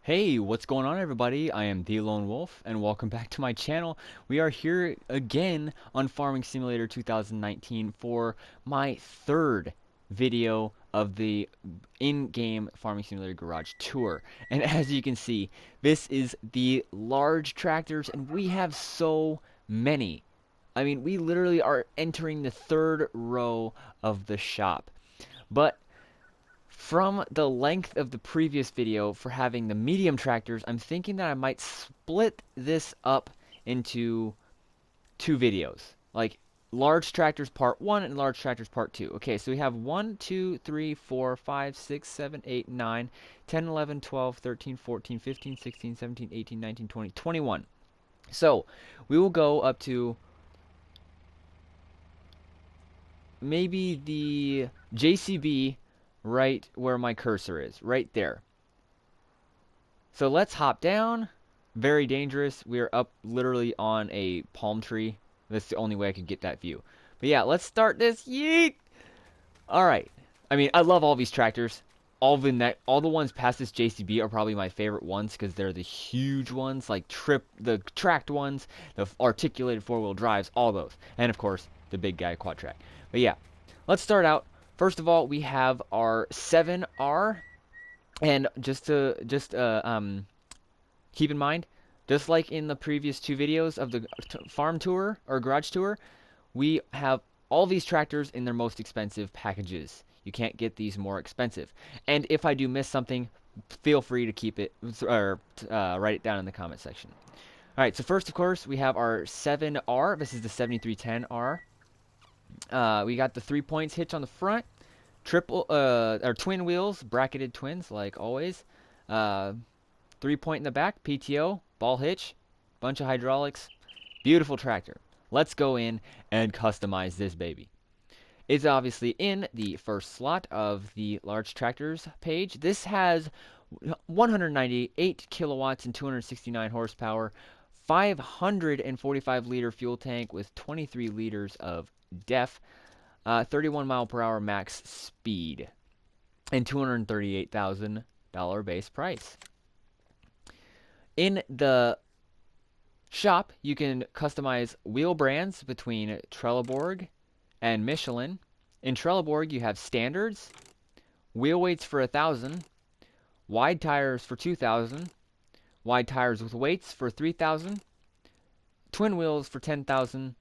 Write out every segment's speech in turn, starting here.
Hey, what's going on everybody? I am the Lone Wolf and welcome back to my channel. We are here again on Farming Simulator 2019 for my third video of the in-game Farming Simulator Garage Tour. And as you can see, this is the large tractors and we have so many. I mean, we literally are entering the third row of the shop. But from the length of the previous video for having the medium tractors, I'm thinking that I might split this up into two videos. Like large tractors part 1 and large tractors part 2. Okay, so we have 1, 2, 3, 4, 5, 6, 7, 8, 9, 10, 11, 12, 13, 14, 15, 16, 17, 18, 19, 20, 21. So we will go up to maybe the JCB right where my cursor is, right there. So let's hop down. Very dangerous. We are up literally on a palm tree. That's the only way I could get that view. But yeah, let's start this. Yeet! Alright. I mean, I love all these tractors. All the ones past this JCB are probably my favorite ones because they're the huge ones, like the tracked ones, the articulated four-wheel drives, all those. And of course, the big guy quad track. But yeah, let's start out. First of all, we have our 7R. And keep in mind, just like in the previous two videos of the farm tour or garage tour, we have all these tractors in their most expensive packages. You can't get these more expensive. And if I do miss something, feel free to keep it or write it down in the comment section. All right, so first, of course, we have our 7R. This is the 7310R. We got the 3 points hitch on the front. Or twin wheels, bracketed twins, like always. 3-point in the back, PTO, ball hitch, bunch of hydraulics. Beautiful tractor. Let's go in and customize this baby. It's obviously in the first slot of the large tractors page. This has 198 kilowatts and 269 horsepower, 545 liter fuel tank with 23 liters of DEF. 31 mile per hour max speed, and $238,000 base price. In the shop, you can customize wheel brands between Trelleborg and Michelin. In Trelleborg, you have standards, wheel weights for 1,000, wide tires for 2,000, wide tires with weights for 3,000, twin wheels for 10,000,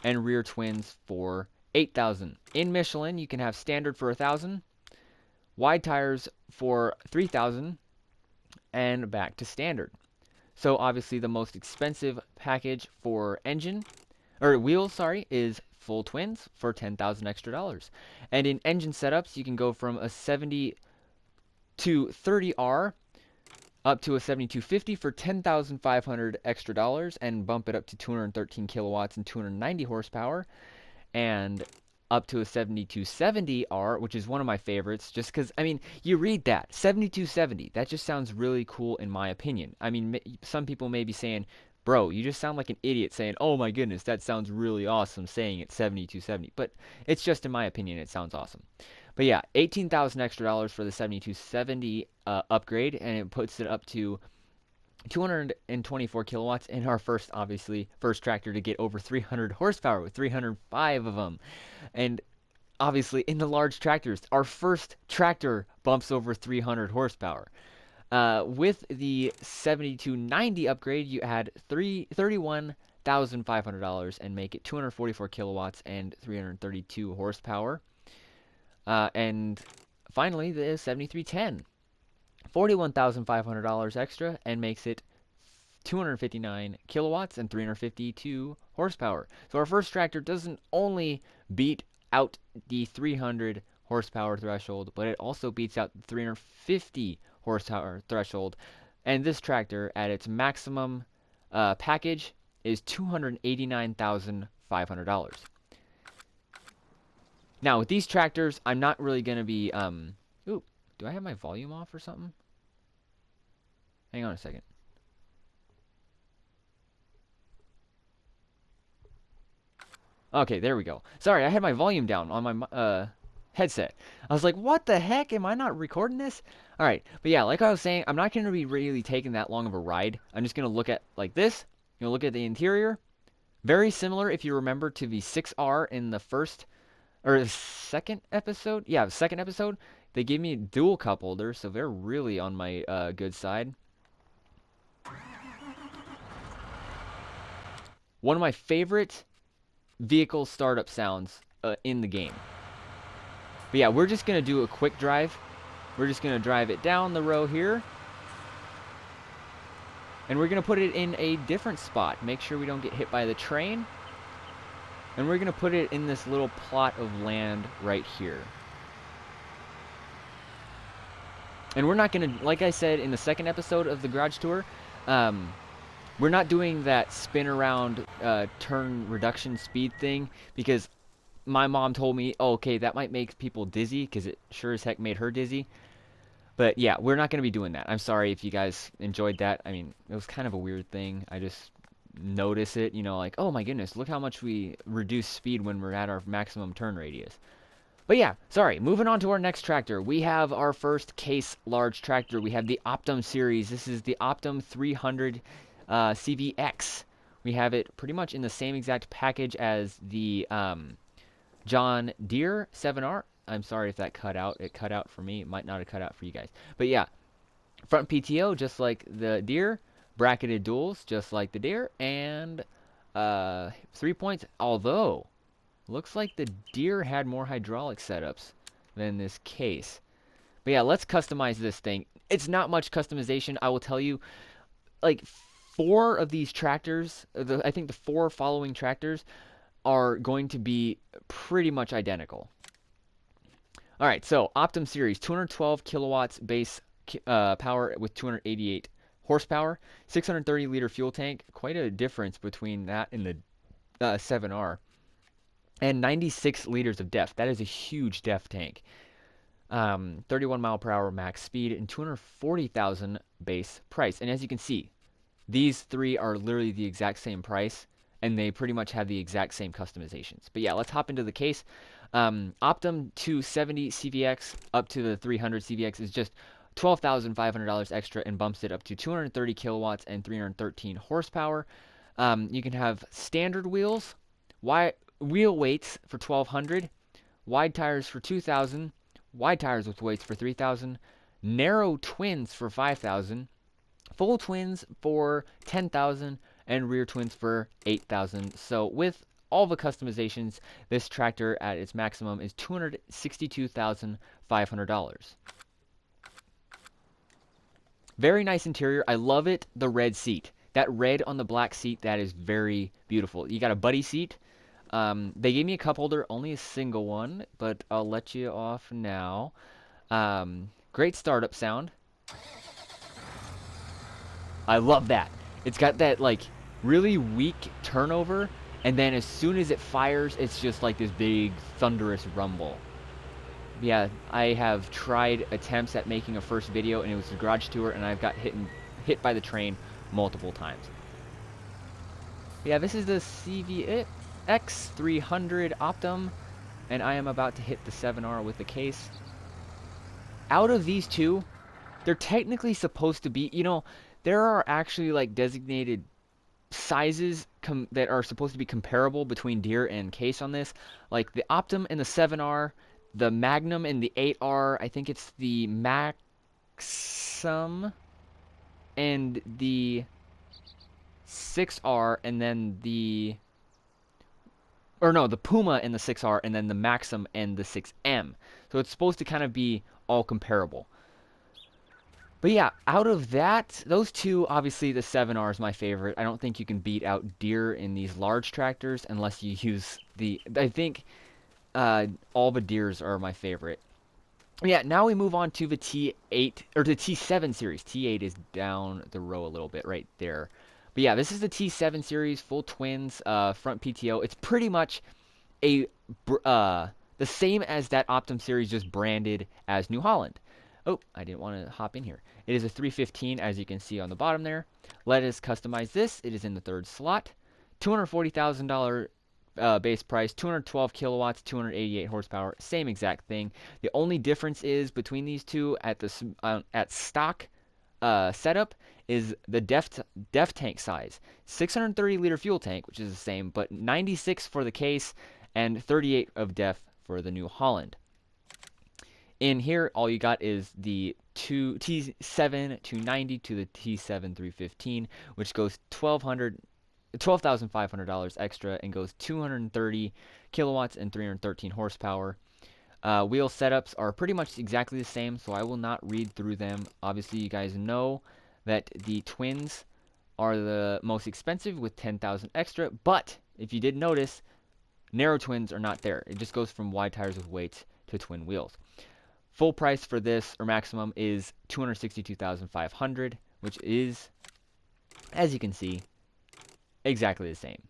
and rear twins for 8,000. In Michelin, you can have standard for 1,000, wide tires for 3,000, and back to standard. So obviously the most expensive package for wheels, is full twins for $10,000 extra dollars. And in engine setups, you can go from a 7230R up to a 7250 for $10,500 extra dollars and bump it up to 213 kilowatts and 290 horsepower. And up to a 7270R, which is one of my favorites, just because, I mean, you read that, 7270, that just sounds really cool in my opinion. I mean, some people may be saying, bro, you just sound like an idiot saying, oh my goodness, that sounds really awesome saying it 7270, but it's just in my opinion, it sounds awesome. But yeah, 18,000 extra dollars for the 7270 upgrade, and it puts it up to 224 kilowatts, and our first tractor to get over 300 horsepower with 305 of them. And obviously in the large tractors, our first tractor bumps over 300 horsepower. With the 7290 upgrade, you add $31,500 and make it 244 kilowatts and 332 horsepower. And finally, the 7310. $41,500 extra and makes it 259 kilowatts and 352 horsepower. So our first tractor doesn't only beat out the 300 horsepower threshold, but it also beats out the 350 horsepower threshold. And this tractor, at its maximum package, is $289,500. Now, with these tractors, I'm not really going to be... Ooh, do I have my volume off or something? Hang on a second. Okay, there we go. Sorry, I had my volume down on my headset. I was like, what the heck? Am I not recording this? All right, but yeah, like I was saying, I'm not going to be really taking that long of a ride. I'm just going to look at like this. Look at the interior. Very similar, if you remember, to the 6R in the first or the second episode. Yeah, the second episode. They gave me a dual cup holder, so they're really on my good side. One of my favorite vehicle startup sounds in the game. But yeah, we're just going to do a quick drive. We're just going to drive it down the row here. And we're going to put it in a different spot. Make sure we don't get hit by the train. And we're going to put it in this little plot of land right here. And we're not going to, like I said in the second episode of the garage tour, we're not doing that spin around turn reduction speed thing because my mom told me, oh, okay, that might make people dizzy because it sure as heck made her dizzy. But yeah, we're not going to be doing that. I'm sorry if you guys enjoyed that. I mean, it was kind of a weird thing. I just notice it, like, oh my goodness, look how much we reduce speed when we're at our maximum turn radius. But yeah, sorry, moving on to our next tractor. We have our first case large tractor. We have the Optum series. This is the Optum 300 CVX. We have it pretty much in the same exact package as the John Deere 7R. I'm sorry if that cut out. It cut out for me. It might not have cut out for you guys. But yeah, front PTO just like the Deere. Bracketed duals just like the Deere. And 3 points. Although, looks like the Deere had more hydraulic setups than this case. But yeah, let's customize this thing. It's not much customization, I will tell you. Like, 4 of these tractors, I think the 4 following tractors are going to be pretty much identical. All right, so Optum series, 212 kilowatts base power with 288 horsepower, 630 liter fuel tank. Quite a difference between that and the 7R. And 96 liters of depth. That is a huge depth tank. 31 mile per hour max speed and 240,000 base price. And as you can see, these 3 are literally the exact same price, and they pretty much have the exact same customizations. But yeah, let's hop into the case. Optum 270 CVX up to the 300 CVX is just $12,500 extra and bumps it up to 230 kilowatts and 313 horsepower. You can have standard wheels, wheel weights for 1,200, wide tires for 2,000, wide tires with weights for 3,000, narrow twins for 5,000, full twins for 10,000, and rear twins for 8,000. So with all the customizations, this tractor at its maximum is $262,500. Very nice interior. I love it. The red seat. That red on the black seat, that is very beautiful. You got a buddy seat. They gave me a cup holder, only a single one, but I'll let you off now. Great startup sound. I love that. It's got that, like, really weak turnover, and then as soon as it fires, it's just like this big thunderous rumble. Yeah, I have tried attempts at making a first video, and it was a garage tour, and I've got hit by the train multiple times. Yeah, this is the CVX 300 Optum, and I am about to hit the 7R with the case. Out of these two, they're technically supposed to be, there are actually like designated sizes that are supposed to be comparable between Deere and Case on this. Like the Optum and the 7R, the Magnum and the 8R, I think it's the Maxim and the 6R, and then the Puma and the 6R, and then the Maxim and the 6M. So it's supposed to kind of be all comparable. But yeah, out of that, those two, obviously the 7R is my favorite. I don't think you can beat out Deere in these large tractors unless you use I think all the Deeres are my favorite. Yeah, now we move on to the T8, or the T7 series. T8 is down the row a little bit right there. But yeah, this is the T7 series, full twins, front PTO. It's pretty much the same as that Optum series, just branded as New Holland. Oh, I didn't want to hop in here. It is a 315, as you can see on the bottom there. Let us customize this. It is in the 3rd slot. $240,000 base price, 212 kilowatts, 288 horsepower, same exact thing. The only difference is between these two at stock setup is the def tank size. 630 liter fuel tank, which is the same, but 96 for the case and 38 of def for the New Holland. In here, all you got is the T7 290 to the T7 315, which goes $12,500 extra and goes 230 kilowatts and 313 horsepower. Wheel setups are pretty much exactly the same, so I will not read through them. Obviously, you guys know that the twins are the most expensive with 10,000 extra, but if you did notice, narrow twins are not there. It just goes from wide tires with weights to twin wheels. Full price for this, or maximum, is $262,500, which is, as you can see, exactly the same.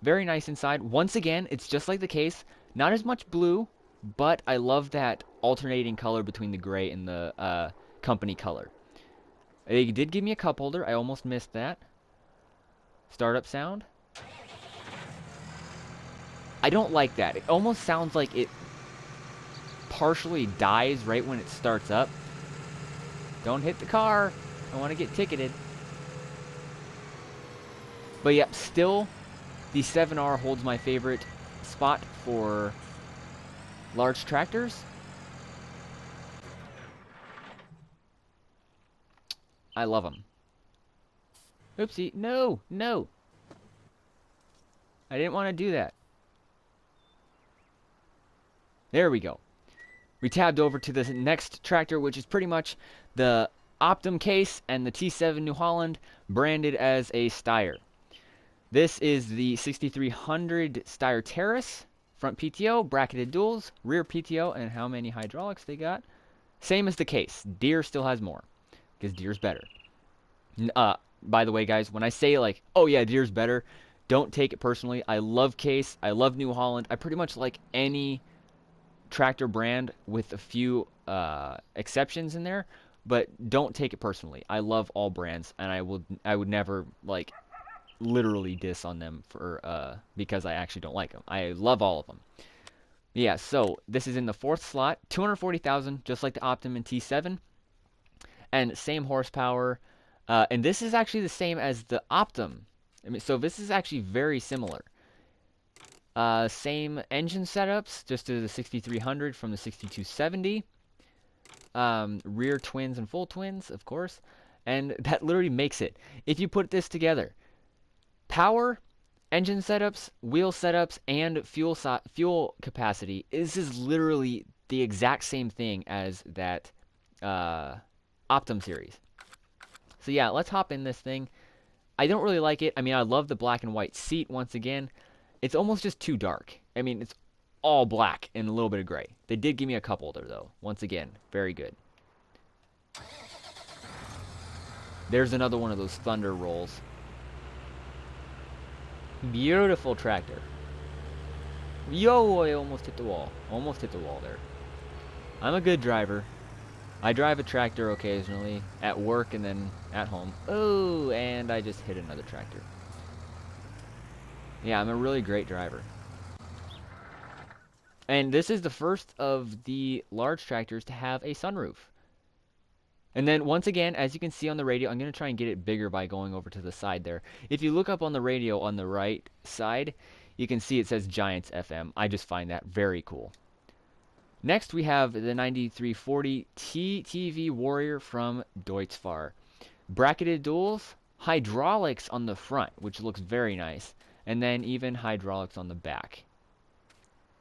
Very nice inside. Once again, it's just like the case. Not as much blue, but I love that alternating color between the gray and the company color. They did give me a cup holder. I almost missed that. Startup sound. I don't like that. It almost sounds like it partially dies right when it starts up. Don't hit the car. I want to get ticketed. But yeah, still, the 7R holds my favorite spot for large tractors. I love them. Oopsie. No, no. I didn't want to do that. There we go. We tabbed over to the next tractor, which is pretty much the Optum case and the T7 New Holland branded as a Steyr. This is the 6300 Steyr Terrace, front PTO, bracketed duals, rear PTO, and how many hydraulics they got. Same as the case. Deere still has more, because Deere's better. By the way, guys, when I say like, oh yeah, Deere's better, don't take it personally. I love Case. I love New Holland. I pretty much like any tractor brand with a few exceptions in there, but don't take it personally. I love all brands, and I would never like literally diss on them for because I actually don't like them. I love all of them. Yeah, so this is in the fourth slot, 240,000, just like the Optum and T7, and same horsepower. And this is actually the same as the Optum. I mean, so this is actually very similar. Same engine setups, just to the 6300 from the 6270. Rear twins and full twins, of course. And that literally makes it. If you put this together, power, engine setups, wheel setups, and fuel capacity, this is literally the exact same thing as that Optum series. So yeah, let's hop in this thing. I don't really like it. I mean, I love the black and white seat once again. It's almost just too dark. I mean, it's all black and a little bit of gray. They did give me a cup holder, though. Once again, very good. There's another one of those thunder rolls. Beautiful tractor. Yo, I almost hit the wall. Almost hit the wall there. I'm a good driver. I drive a tractor occasionally, at work and then at home. Oh, and I just hit another tractor. Yeah, I'm a really great driver. And this is the first of the large tractors to have a sunroof. And then once again, as you can see on the radio, I'm going to try and get it bigger by going over to the side there. If you look up on the radio on the right side, you can see it says Giants FM. I just find that very cool. Next, we have the 9340 TTV Warrior from Deutz-Fahr. Bracketed duals, hydraulics on the front, which looks very nice, and then even hydraulics on the back.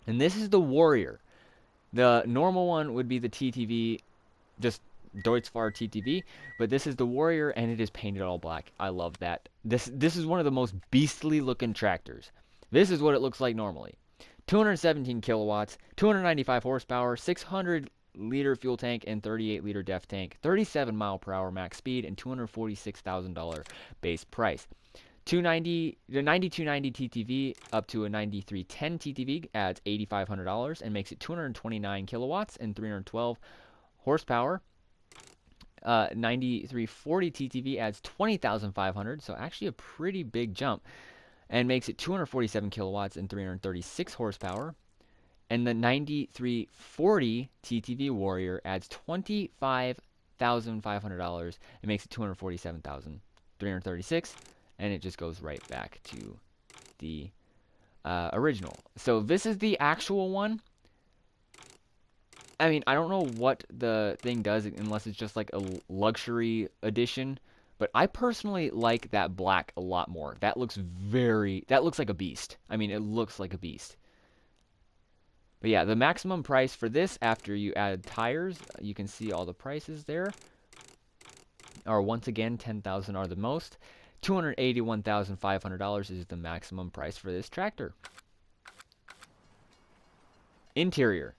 And this is the Warrior. The normal one would be the TTV, just Deutz-Fahr TTV, but this is the Warrior, and it is painted all black. I love that. This is one of the most beastly looking tractors. This is what it looks like normally. 217 kilowatts, 295 horsepower, 600 liter fuel tank and 38 liter def tank, 37 mile per hour max speed, and $246,000 base price. The 9290 TTV up to a 9310 TTV adds $8,500 and makes it 229 kilowatts and 312 horsepower. 9340 TTV adds 20,500, so actually a pretty big jump. and makes it 247 kilowatts and 336 horsepower. And the 9340 TTV Warrior adds $25,500 and makes it 247,336, and it just goes right back to the original. So this is the actual one. I mean, I don't know what the thing does unless it's just like a luxury edition, but I personally like that black a lot more. That looks like a beast. I mean, it looks like a beast. But yeah, the maximum price for this after you add tires, you can see all the prices there, are once again 10,000 are the most. $281,500 is the maximum price for this tractor. Interior.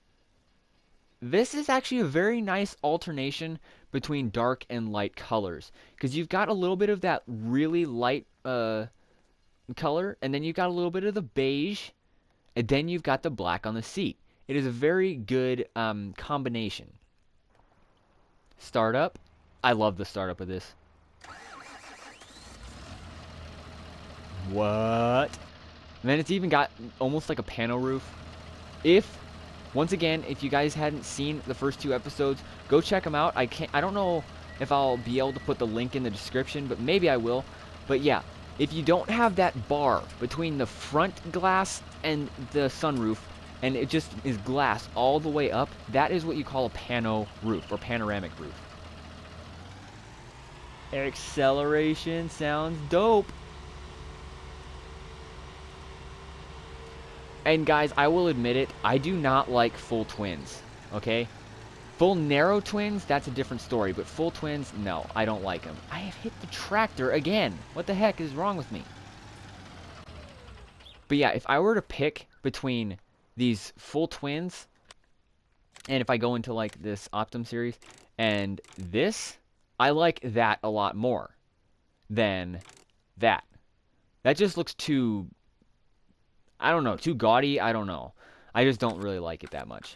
This is actually a very nice alternation between dark and light colors, because you've got a little bit of that really light color, and then you've got a little bit of the beige, and then you've got the black on the seat. It is a very good combination. Startup. I love the startup of this. What? And then it's even got almost like a panel roof. Once again, if you guys hadn't seen the first 2 episodes, go check them out. I don't know if I'll be able to put the link in the description, but maybe I will. But yeah, if you don't have that bar between the front glass and the sunroof, and it just is glass all the way up, that is what you call a pano roof, or panoramic roof. Acceleration sounds dope. And guys, I will admit it, I do not like full twins, okay? Full narrow twins, that's a different story, but full twins, no, I don't like them. I have hit the tractor again. What the heck is wrong with me? But yeah, if I were to pick between these full twins, and if I go into like this Optum series, and this, I like that a lot more than that. That just looks too, I don't know, too gaudy, I don't know. I just don't really like it that much.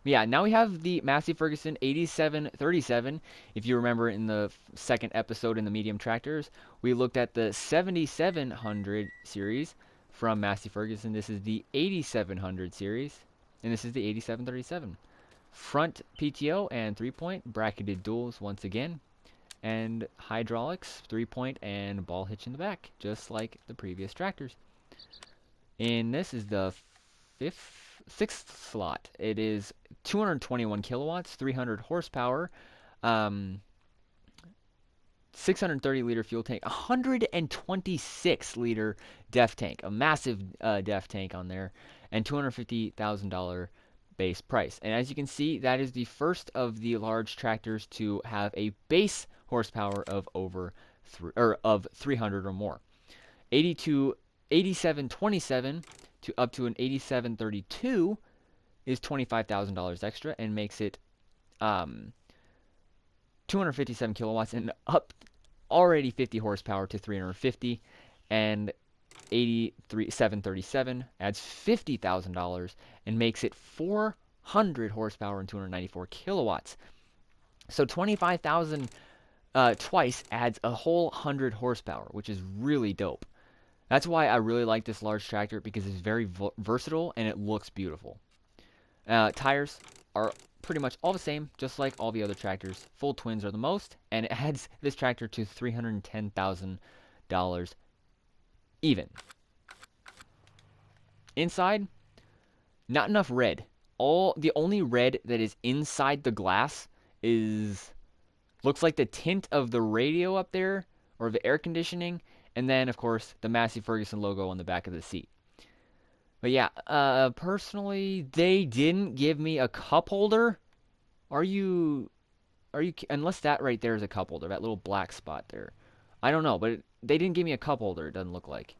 Yeah, now we have the Massey Ferguson 8737. If you remember in the second episode in the medium tractors, we looked at the 7700 series from Massey Ferguson. This is the 8700 series, and this is the 8737. Front PTO and 3-point, bracketed duals once again, and hydraulics, 3-point, and ball hitch in the back, just like the previous tractors. And this is the sixth slot. It is 221 kilowatts, 300 horsepower, 630 liter fuel tank, 126 liter def tank, a massive def tank on there, and $250,000 base price. And as you can see, that is the first of the large tractors to have a base horsepower of over 300 or more. 8727 to up to an 8732 is $25,000 extra and makes it 257 kilowatts and up already 50 horsepower to 350, and 737 adds $50,000 and makes it 400 horsepower and 294 kilowatts. So 25,000 twice adds a whole 100 horsepower, which is really dope. That's why I really like this large tractor, because it's very versatile and it looks beautiful. Tires are pretty much all the same, just like all the other tractors. Full twins are the most, and it adds this tractor to $310,000 even. Inside, not enough red. The only red that is inside the glass looks like the tint of the radio up there, or the air conditioning, and then, of course, the Massey Ferguson logo on the back of the seat. But yeah, personally, they didn't give me a cup holder. Unless that right there is a cup holder, that little black spot there. I don't know, but they didn't give me a cup holder, it doesn't look like.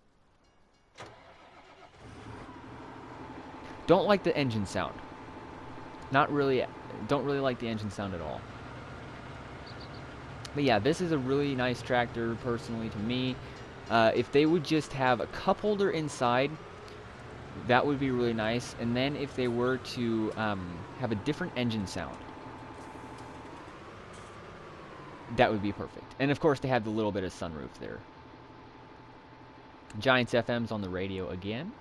Don't like the engine sound. Don't really like the engine sound at all. But yeah, this is a really nice tractor, personally, to me. If they would just have a cup holder inside, that would be really nice. And then if they were to have a different engine sound, that would be perfect. And of course, they have the little bit of sunroof there. Giants FM's on the radio again.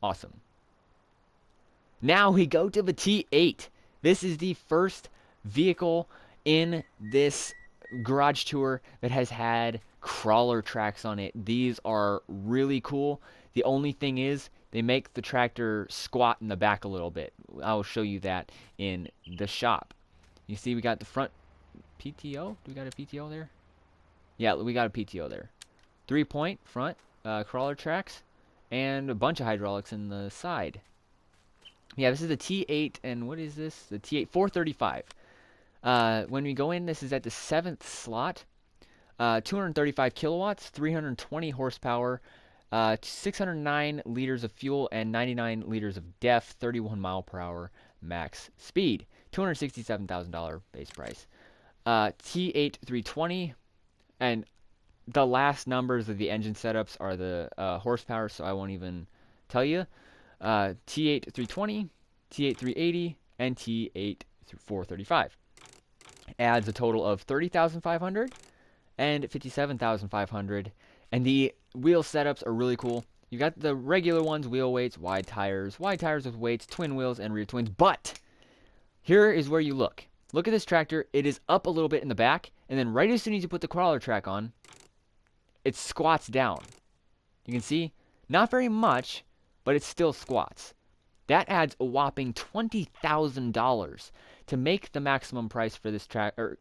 Awesome. Now we go to the T8. This is the first vehicle in this garage tour that has had crawler tracks on it. These are really cool. The only thing is they make the tractor squat in the back a little bit. I will show you that in the shop. You see we got the front PTO. Do we got a PTO there? Yeah, we got a PTO there. 3-point front crawler tracks and a bunch of hydraulics in the side. Yeah, this is the T8, and what is this? The T8 435. When we go in, this is at the 7th slot. 235 kilowatts, 320 horsepower, 609 liters of fuel, and 99 liters of DEF, 31 mile per hour max speed. $267,000 base price. T8 320, and the last numbers of the engine setups are the horsepower, so I won't even tell you. T8 320, T8 380, and T8 435. Adds a total of 30,500 and 57,500. And the wheel setups are really cool. You got the regular ones, wheel weights, wide tires with weights, twin wheels, and rear twins. But here is where you look. Look at this tractor. It is up a little bit in the back, and then right as soon as you put the crawler track on, it squats down. You can see, not very much, but it still squats. That adds a whopping $20,000 to make the maximum price for this tractor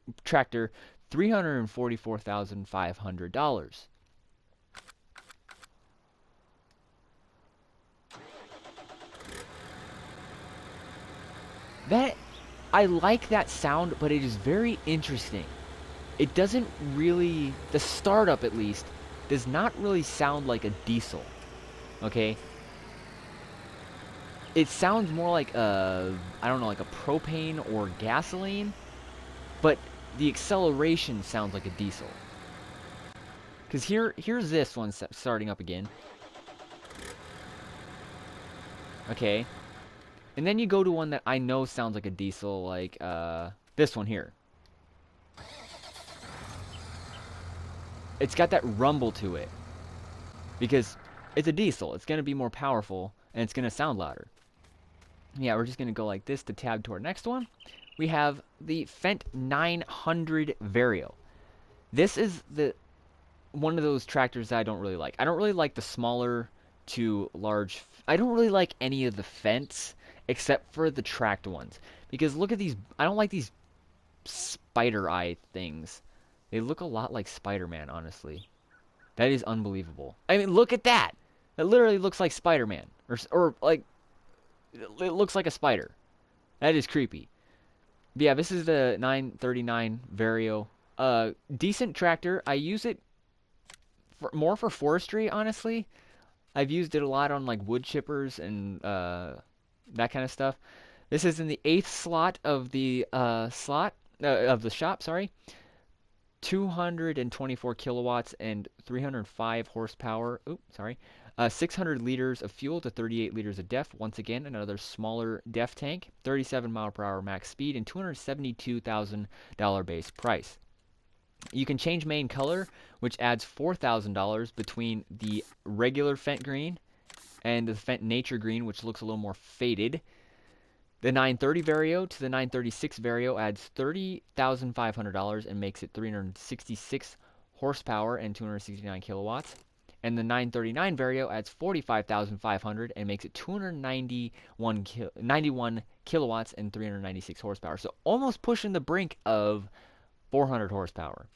$344,500. I like that sound, but it is very interesting. It doesn't really, the startup at least, does not really sound like a diesel. Okay? It sounds more like I don't know, like a propane or gasoline, but the acceleration sounds like a diesel. Because here's this one starting up again. Okay. And then you go to one that I know sounds like a diesel, like this one here. It's got that rumble to it. Because it's a diesel. It's going to be more powerful, and it's going to sound louder. Yeah, we're just going to go like this to tab to our next one. We have the Fs19 Vario. This is one of those tractors that I don't really like. I don't really like the smaller to large. I don't really like any of the Fendt except for the tracked ones. Because look at these. I don't like these spider eye things. They look a lot like Spider-Man, honestly. That is unbelievable. I mean, look at that. It literally looks like Spider-Man. Or like, it looks like a spider. That is creepy. But yeah, this is the 939 Vario. Decent tractor. I use it more for forestry, honestly. I've used it a lot on like wood chippers and that kind of stuff. This is in the 8th slot of the shop, sorry. 224 kilowatts and 305 horsepower. Oops, sorry. 600 liters of fuel to 38 liters of DEF. Once again, another smaller DEF tank. 37 mile per hour max speed and $272,000 base price. You can change main color, which adds $4,000 between the regular Fendt green and the Fendt Nature green, which looks a little more faded. The 930 Vario to the 936 Vario adds $30,500 and makes it 366 horsepower and 269 kilowatts. And the 939 Vario adds $45,500 and makes it 291 kilowatts and 396 horsepower. So almost pushing the brink of 400 horsepower.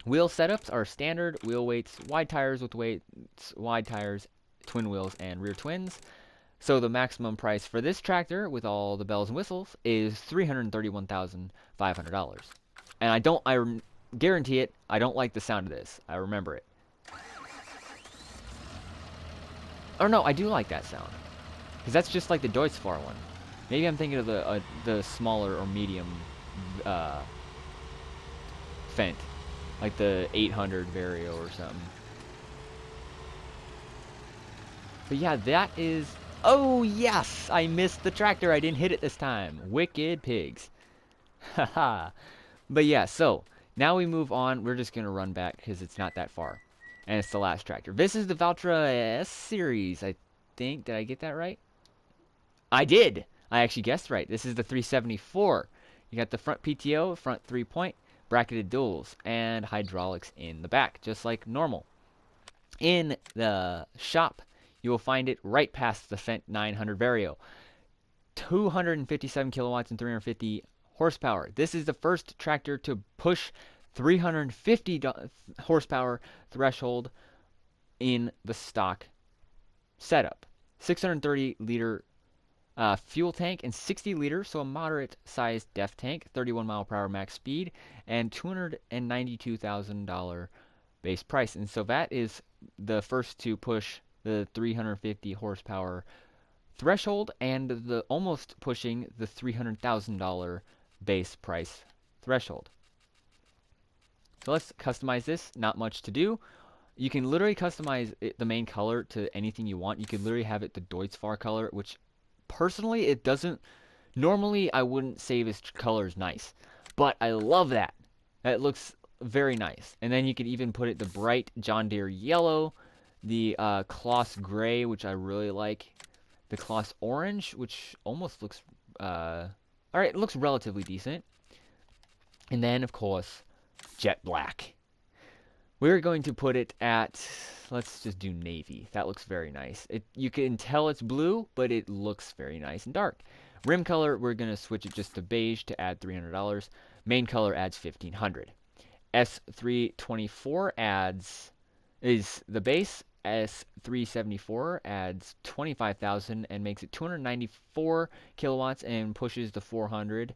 Wheel setups are standard, wheel weights, wide tires with weights, wide tires, twin wheels, and rear twins. So the maximum price for this tractor, with all the bells and whistles, is $331,500. And I guarantee it, I don't like the sound of this. I remember it. Or no, I do like that sound. Because that's just like the Deutz-Fahr one. Maybe I'm thinking of the smaller or medium Fendt. Like the 800 Vario or something. But yeah, that is... Oh, yes! I missed the tractor. I didn't hit it this time. Wicked pigs. Haha. But yeah, so, now we move on. We're just going to run back because it's not that far. And it's the last tractor. This is the Valtra S series, I think. Did I get that right? I did. I actually guessed right. This is the 374. You got the front PTO, front 3-point, bracketed duals, and hydraulics in the back, just like normal. In the shop, you will find it right past the Fent 900 Vario. 257 kilowatts and 350 horsepower. This is the first tractor to push 350 horsepower threshold in the stock setup. 630 liter fuel tank and 60 liters, so a moderate sized DEF tank, 31 mile per hour max speed, and $292,000 base price. And so that is the first to push the 350 horsepower threshold and the almost pushing the $300,000 base price threshold. So let's customize this. Not much to do. You can literally customize the main color to anything you want. You could literally have it the Deutz-Fahr color, which personally it doesn't. Normally I wouldn't say this color is nice, but I love that. That looks very nice. And then you could even put it the bright John Deere yellow, the Kloss gray, which I really like, the Kloss orange, which almost looks all right, it looks relatively decent. And then of course jet black. We're going to put it at, let's just do navy. That looks very nice. You can tell it's blue, but it looks very nice and dark. Rim color, we're going to switch it just to beige to add $300. Main color adds $1,500. S324 is the base. S374 adds 25,000 and makes it 294 kilowatts and pushes the 400.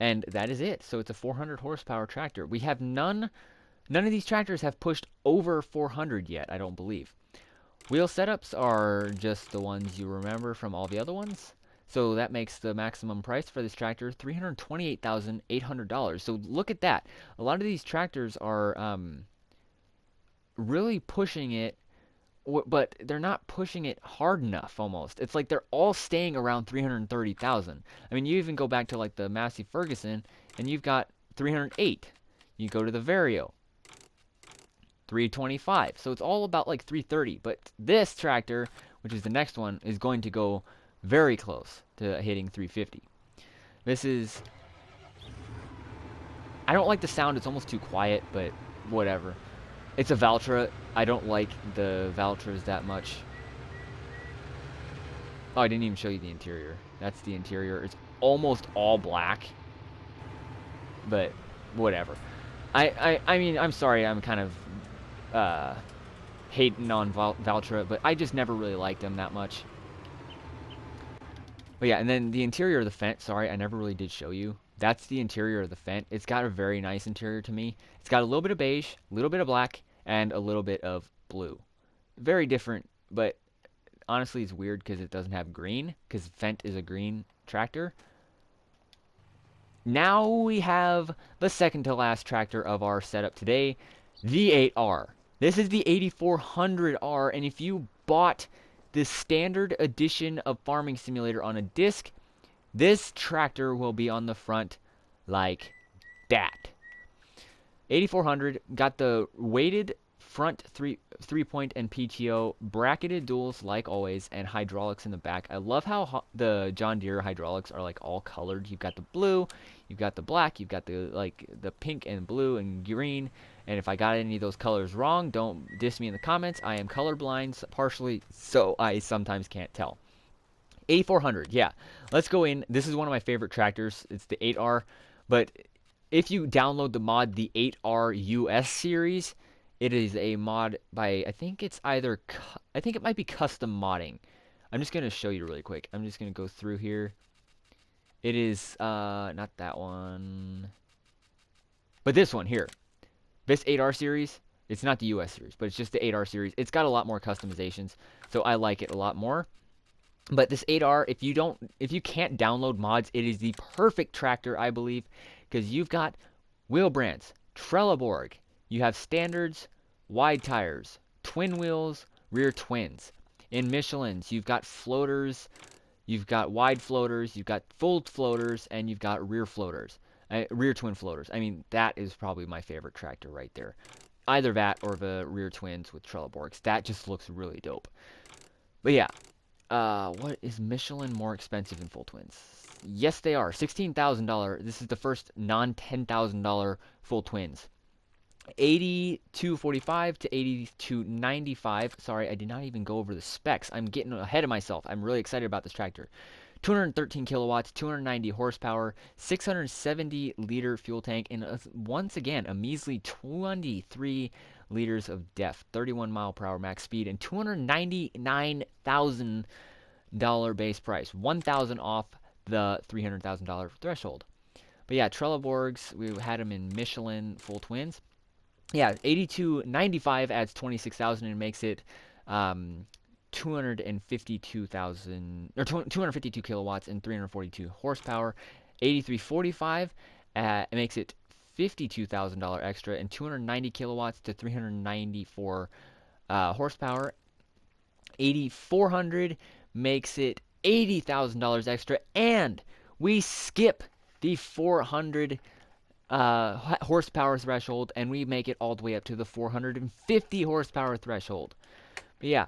And that is it. So it's a 400 horsepower tractor. We have none of these tractors have pushed over 400 yet, I don't believe. Wheel setups are just the ones you remember from all the other ones. So that makes the maximum price for this tractor $328,800. So look at that. A lot of these tractors are really pushing it, but they're not pushing it hard enough almost. It's like they're all staying around 330,000. I mean, you even go back to like the Massey Ferguson and you've got 308. You go to the Vario, 325. So it's all about like 330. But this tractor, which is the next one, is going to go very close to hitting 350. This is, I don't like the sound. It's almost too quiet, but whatever. It's a Valtra. I don't like the Valtras that much. Oh, I didn't even show you the interior. That's the interior. It's almost all black. But whatever. I mean, I'm sorry. I'm kind of hating on Valtra, but I just never really liked them that much. But yeah, and then the interior of the Fent. Sorry, I never really did show you. That's the interior of the Fent. It's got a very nice interior to me. It's got a little bit of beige, a little bit of black, and a little bit of blue. Very different, but honestly it's weird because it doesn't have green, because Fent is a green tractor. Now we have the second to last tractor of our setup today, the 8R. This is the 8400R, and if you bought the standard edition of Farming Simulator on a disc, this tractor will be on the front like that. 8400 got the weighted front three-point and PTO, bracketed duals like always, and hydraulics in the back. I love how the John Deere hydraulics are like all colored. You've got the blue, you've got the black, you've got the pink and blue and green. And if I got any of those colors wrong, don't diss me in the comments. I am colorblind partially, so I sometimes can't tell. 8400, yeah. Let's go in. This is one of my favorite tractors. It's the 8R, but if you download the mod, the 8R US series, it is a mod by, I think it might be custom modding. I'm just going to show you really quick. I'm just going to go through here. It is, not that one, but this one here. This 8R series, it's not the US series, but it's just the 8R series. It's got a lot more customizations, so I like it a lot more. But this 8R, if you can't download mods, it is the perfect tractor, I believe, because you've got wheel brands, Trelleborg, you have standards, wide tires, twin wheels, rear twins. In Michelin's, you've got floaters, you've got wide floaters, you've got full floaters, and you've got rear floaters, rear twin floaters. I mean, that is probably my favorite tractor right there. either that or the rear twins with Trelleborgs. That just looks really dope. But yeah, what is Michelin more expensive than full twins? Yes, they are. $16,000. This is the first non-$10,000 full twins. 8245 to 8295. Sorry, I did not even go over the specs. I'm getting ahead of myself. I'm really excited about this tractor. 213 kilowatts, 290 horsepower, 670 liter fuel tank, and once again, a measly 23 liters of def, 31 mile per hour max speed, and $299,000 base price, 1,000 off the $300,000 threshold. But yeah, Trelleborgs, we had them in Michelin full twins. Yeah, 8295 adds 26,000 and makes it 252,000 or 252 kilowatts and 342 horsepower. 8345 it makes it $52,000 extra and 290 kilowatts to 394 horsepower. 8400 makes it $80,000 extra, and we skip the 400 horsepower threshold, and we make it all the way up to the 450 horsepower threshold. But yeah,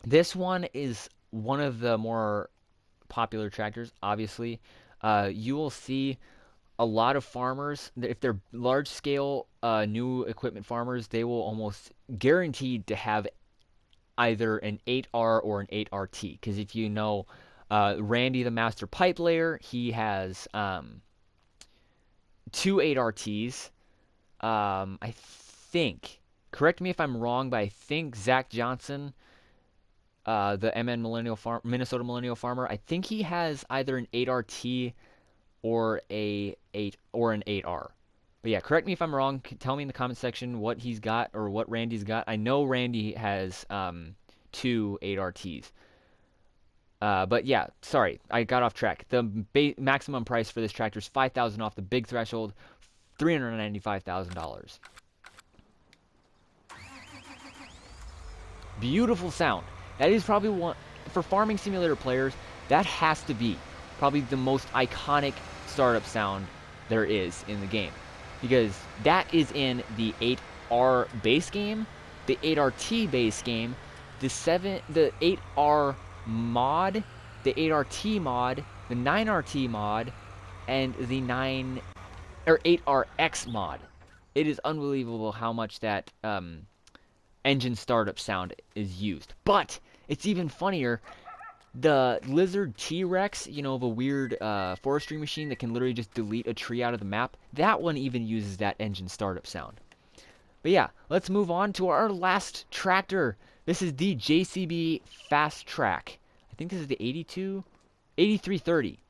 this one is one of the more popular tractors, obviously. You will see a lot of farmers, if they're large scale new equipment farmers, they will almost guaranteed to have either an 8R or an 8RT. Because if you know Randy the Master Pipe Layer, he has two 8RTs. I think, correct me if I'm wrong, but I think Zach Johnson, the Minnesota Millennial Farmer, I think he has either an 8RT or an 8R. But yeah, correct me if I'm wrong. Tell me in the comment section what he's got or what Randy's got. I know Randy has two 8RTs. But yeah, sorry, I got off track. The maximum price for this tractor is $5,000 off the big threshold, $395,000. Beautiful sound. That is probably one, for farming simulator players, that has to be probably the most iconic startup sound there is in the game. Because that is in the 8R base game, the 8RT base game, the 8R mod, the 8RT mod, the 9RT mod, and the 8RX mod. It is unbelievable how much that engine startup sound is used. But it's even funnier. The Lizard T-Rex, you know, the weird forestry machine that can literally just delete a tree out of the map, that one even uses that engine startup sound. But yeah, let's move on to our last tractor. This is the JCB Fast Track. I think this is the 8330.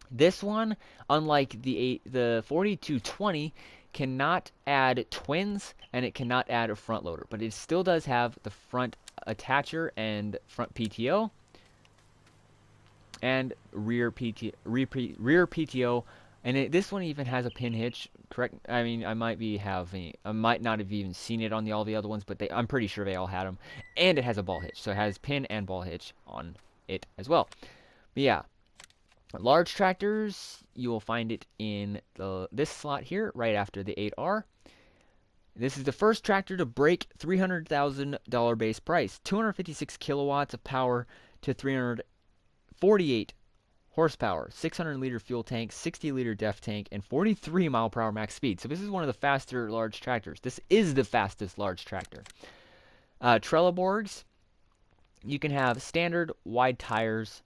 This one, unlike the 4220, cannot add twins and it cannot add a front loader, but it still does have the front attacher and front PTO. And rear PTO, and this one even has a pin hitch. Correct? I mean, I might not have even seen it on all the other ones, but I'm pretty sure they all had them. And it has a ball hitch, so it has pin and ball hitch on it as well. But yeah, large tractors, you will find it in this slot here, right after the 8R. This is the first tractor to break $300,000 base price. 256 kilowatts of power to 348 horsepower, 600 liter fuel tank, 60 liter def tank, and 43 mile per hour max speed. So this is one of the faster large tractors. This is the fastest large tractor. Trelleborgs, you can have standard wide tires.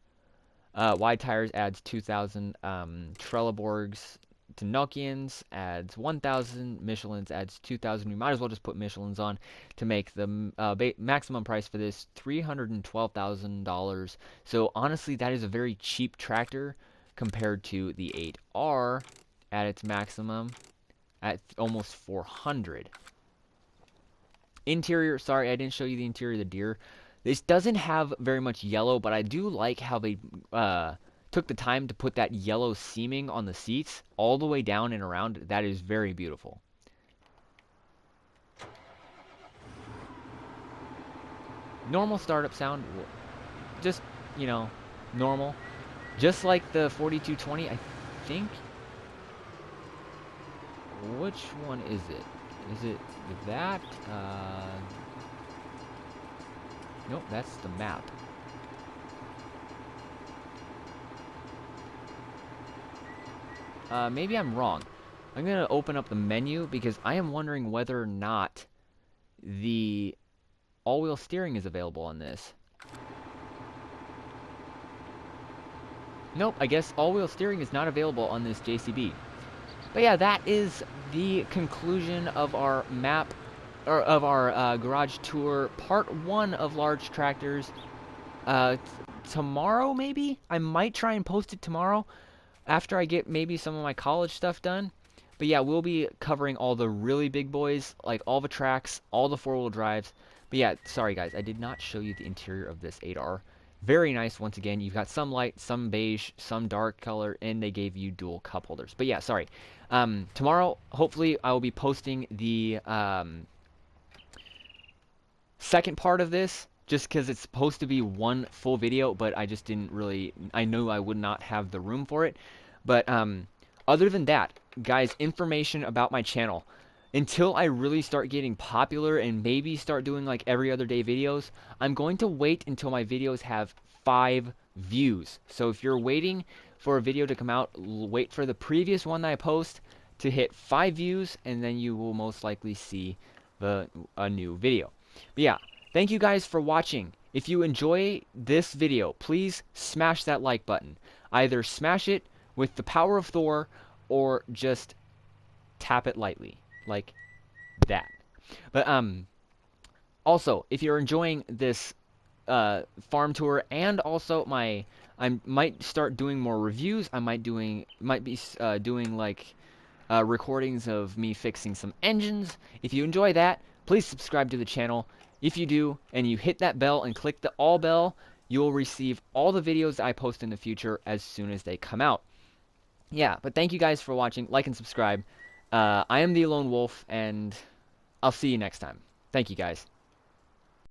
Wide tires adds 2,000. Trelleborgs to Nokians adds 1,000. Michelin's adds 2,000. We might as well just put Michelin's on to make the maximum price for this $312,000. So honestly, that is a very cheap tractor compared to the 8R at its maximum at almost 400. Interior, sorry, I didn't show you the interior of the Deere. This doesn't have very much yellow, but I do like how they took the time to put that yellow seaming on the seats all the way down and around. That is very beautiful. Normal startup sound, just, you know, normal. Just like the 4220, I think. Which one is it? Is it that? Nope, that's the map. Maybe I'm wrong. I'm gonna open up the menu because I am wondering whether or not the all-wheel steering is available on this. Nope, I guess all-wheel steering is not available on this JCB. But yeah, that is the conclusion of our map, or of our garage tour, part 1 of large tractors. Tomorrow, maybe? I might try and post it tomorrow after I get maybe some of my college stuff done. But yeah, we'll be covering all the really big boys, like all the tracks, all the four-wheel drives. But yeah, sorry guys, I did not show you the interior of this 8R. Very nice, once again. You've got some light, some beige, some dark color, and they gave you dual cup holders. But yeah, sorry. Tomorrow, hopefully, I will be posting the second part of this, just because it's supposed to be one full video, but I just didn't really, I knew I would not have the room for it. But other than that, guys, information about my channel. Until I really start getting popular and maybe start doing like every other day videos, I'm going to wait until my videos have 5 views. So if you're waiting for a video to come out, wait for the previous one that I post to hit 5 views, and then you will most likely see a new video. But yeah, thank you guys for watching. If you enjoy this video, please smash that like button. Either smash it with the power of Thor, or just tap it lightly, like that. But also, if you're enjoying this farm tour, and also I might start doing more reviews. I might be doing like recordings of me fixing some engines. If you enjoy that, please subscribe to the channel. If you do, and you hit that bell and click the all bell, you will receive all the videos I post in the future as soon as they come out. Yeah, but thank you guys for watching. Like and subscribe. I am the Lone Wolf, and I'll see you next time. Thank you guys.